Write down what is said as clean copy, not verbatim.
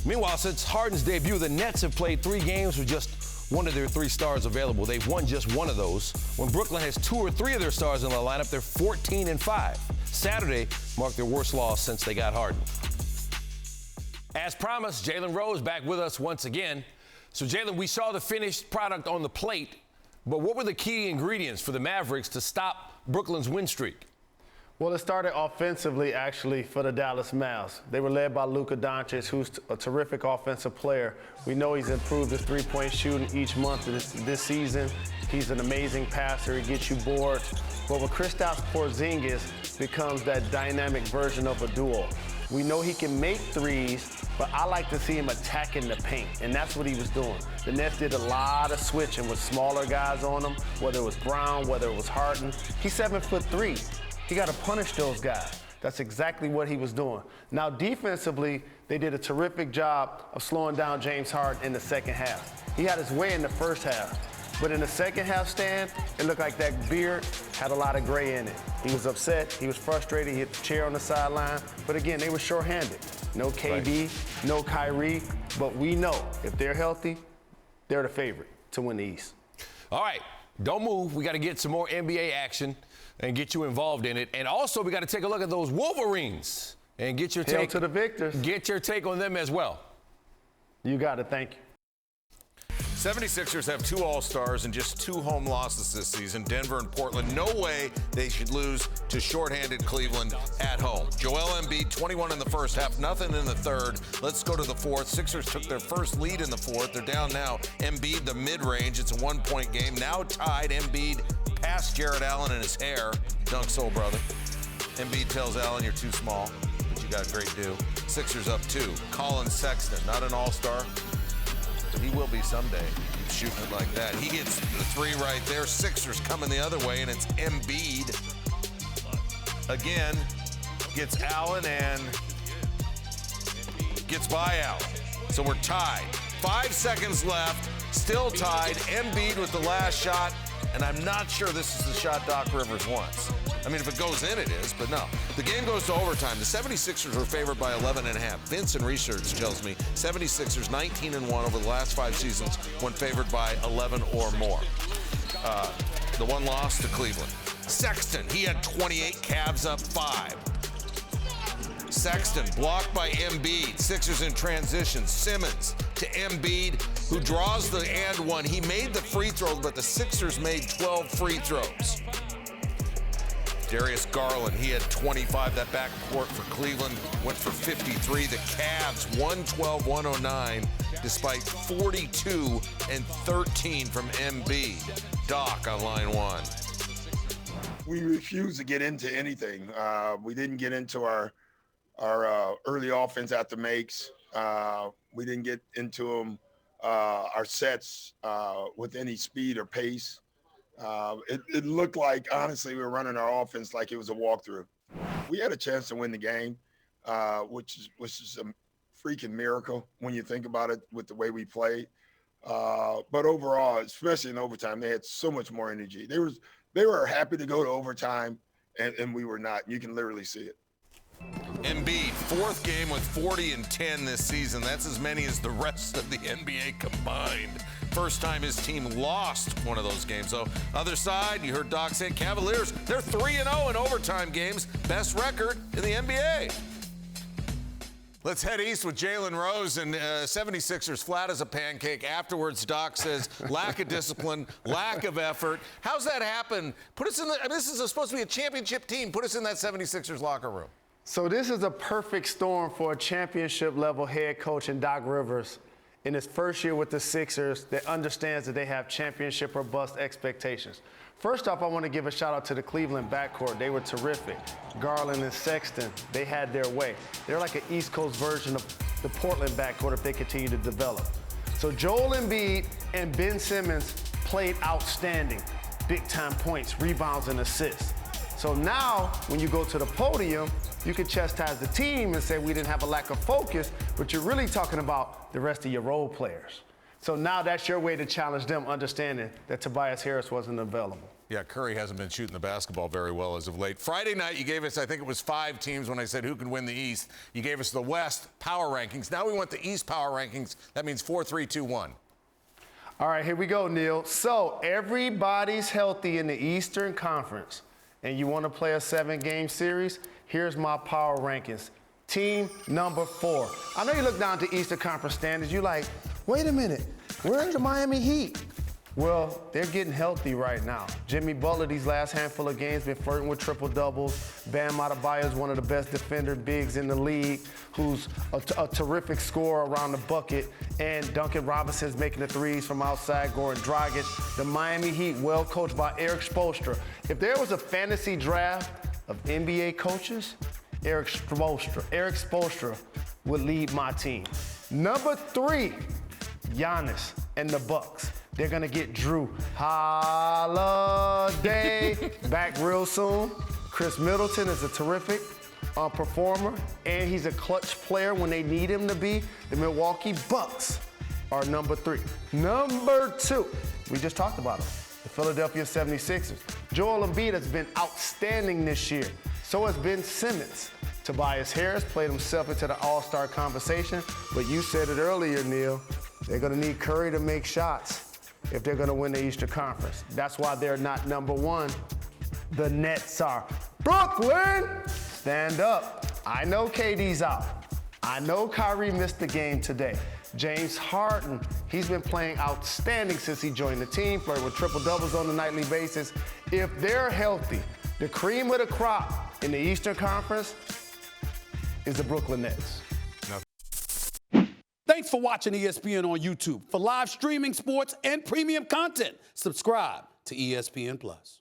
Meanwhile, since Harden's debut, the Nets have played 3 games with just one of their 3 stars available. They've won just one of those. When Brooklyn has 2 or 3 of their stars in the lineup, they're 14-5. Saturday marked their worst loss since they got Harden. As promised, Jalen Rose back with us once again. So, Jalen, we saw the finished product on the plate, but what were the key ingredients for the Mavericks to stop Brooklyn's win streak? Well, it started offensively, actually, for the Dallas Mavs. They were led by Luka Doncic, who's a terrific offensive player. We know he's improved his three-point shooting each month this season. He's an amazing passer. He gets you boards. But with Kristaps Porzingis becomes that dynamic version of a duo. We know he can make threes, but I like to see him attacking the paint, and that's what he was doing. The Nets did a lot of switching with smaller guys on them, whether it was Brown, whether it was Harden. He's 7'3". He got to punish those guys. That's exactly what he was doing. Now, defensively, they did a terrific job of slowing down James Harden in the second half. He had his way in the first half, but in the second half stand, it looked like that beard had a lot of gray in it. He was upset, he was frustrated, he hit the chair on the sideline, but again, they were shorthanded. No KD, no Kyrie, but we know if they're healthy, they're the favorite to win the East. All right, don't move. We got to get some more NBA action and get you involved in it. And also, we got to take a look at those Wolverines and get your take. Hail to the victors. Get your take on them as well. You got it. Thank you. 76ers have 2 All-Stars and just 2 home losses this season, Denver and Portland. No way they should lose to shorthanded Cleveland at home. Joel Embiid, 21 in the first half, nothing in the third. Let's go to the fourth. Sixers took their first lead in the fourth. They're down now. Embiid, the mid-range. It's a 1-point game. Now tied. Embiid past Jared Allen in his hair. Dunk soul, brother. Embiid tells Allen, you're too small, but you got a great do. Sixers up 2. Colin Sexton, not an All-Star, but he will be someday. He's shooting it like that. He gets the 3 right there. Sixers coming the other way, and it's Embiid. Again, gets Allen and gets by Allen. So we're tied. 5 seconds left, still tied. Embiid with the last shot, and I'm not sure this is the shot Doc Rivers wants. I mean, if it goes in, it is, but no. The game goes to overtime. The 76ers were favored by 11.5. Vince in research tells me 76ers 19-1 over the last 5 seasons when favored by 11 or more. The one loss to Cleveland. Sexton, he had 28, Cavs up 5. Sexton blocked by Embiid. Sixers in transition. Simmons to Embiid, who draws the and one. He made the free throw, but the Sixers made 12 free throws. Darius Garland, he had 25. That backcourt for Cleveland went for 53. The Cavs 112-109, despite 42 and 13 from Embiid. Doc on line 1. We refused to get into anything. We didn't get into our early offense after makes. We didn't get into them, our sets with any speed or pace. It looked like, honestly, we were running our offense like it was a walkthrough. We had a chance to win the game, which is a freaking miracle when you think about it with the way we played. But overall, especially in overtime, they had so much more energy. They were happy to go to overtime, and we were not. You can literally see it. Embiid, 4th game with 40 and 10 this season. That's as many as the rest of the NBA combined. First time his team lost one of those games. So, other side, you heard Doc say, Cavaliers, they're 3-0 in overtime games. Best record in the NBA. Let's head east with Jalen Rose and 76ers flat as a pancake. Afterwards, Doc says lack of discipline, lack of effort. How's that happen? Put us in this is supposed to be a championship team. Put us in that 76ers locker room. So this is a perfect storm for a championship-level head coach in Doc Rivers in his first year with the Sixers that understands that they have championship or bust expectations. First off, I want to give a shout-out to the Cleveland backcourt. They were terrific. Garland and Sexton, they had their way. They're like an East Coast version of the Portland backcourt if they continue to develop. So Joel Embiid and Ben Simmons played outstanding. Big-time points, rebounds, and assists. So now, when you go to the podium, you can chastise the team and say we didn't have a lack of focus, but you're really talking about the rest of your role players. So now that's your way to challenge them, understanding that Tobias Harris wasn't available. Yeah, Curry hasn't been shooting the basketball very well as of late. Friday night, you gave us, I think it was 5 teams when I said who can win the East. You gave us the West power rankings. Now we want the East power rankings. That means 4, 3, 2, 1. All right, here we go, Neil. So everybody's healthy in the Eastern Conference, and you want to play a 7-game series? Here's my power rankings. Team number 4. I know you look down to Eastern Conference standards. You're like, wait a minute, where are the Miami Heat? Well, they're getting healthy right now. Jimmy Butler, these last handful of games, been flirting with triple-doubles. Bam Adebayo is one of the best defender bigs in the league, who's a terrific scorer around the bucket. And Duncan Robinson's making the threes from outside, Goran Dragic. The Miami Heat, well coached by Eric Spoelstra. If there was a fantasy draft of NBA coaches, Eric Spoelstra would lead my team. Number 3, Giannis and the Bucks. They're going to get Drew Holiday back real soon. Chris Middleton is a terrific performer, and he's a clutch player when they need him to be. The Milwaukee Bucks are number 3. Number 2, we just talked about them, the Philadelphia 76ers. Joel Embiid has been outstanding this year. So has Ben Simmons. Tobias Harris played himself into the All-Star conversation, but you said it earlier, Neil. They're going to need Curry to make shots if they're going to win the Eastern Conference. That's why they're not number 1. The Nets are. Brooklyn, stand up. I know KD's out. I know Kyrie missed the game today. James Harden, he's been playing outstanding since he joined the team, flirting with triple-doubles on a nightly basis. If they're healthy, the cream of the crop in the Eastern Conference is the Brooklyn Nets. Thanks for watching ESPN on YouTube. For live streaming sports and premium content, subscribe to ESPN+.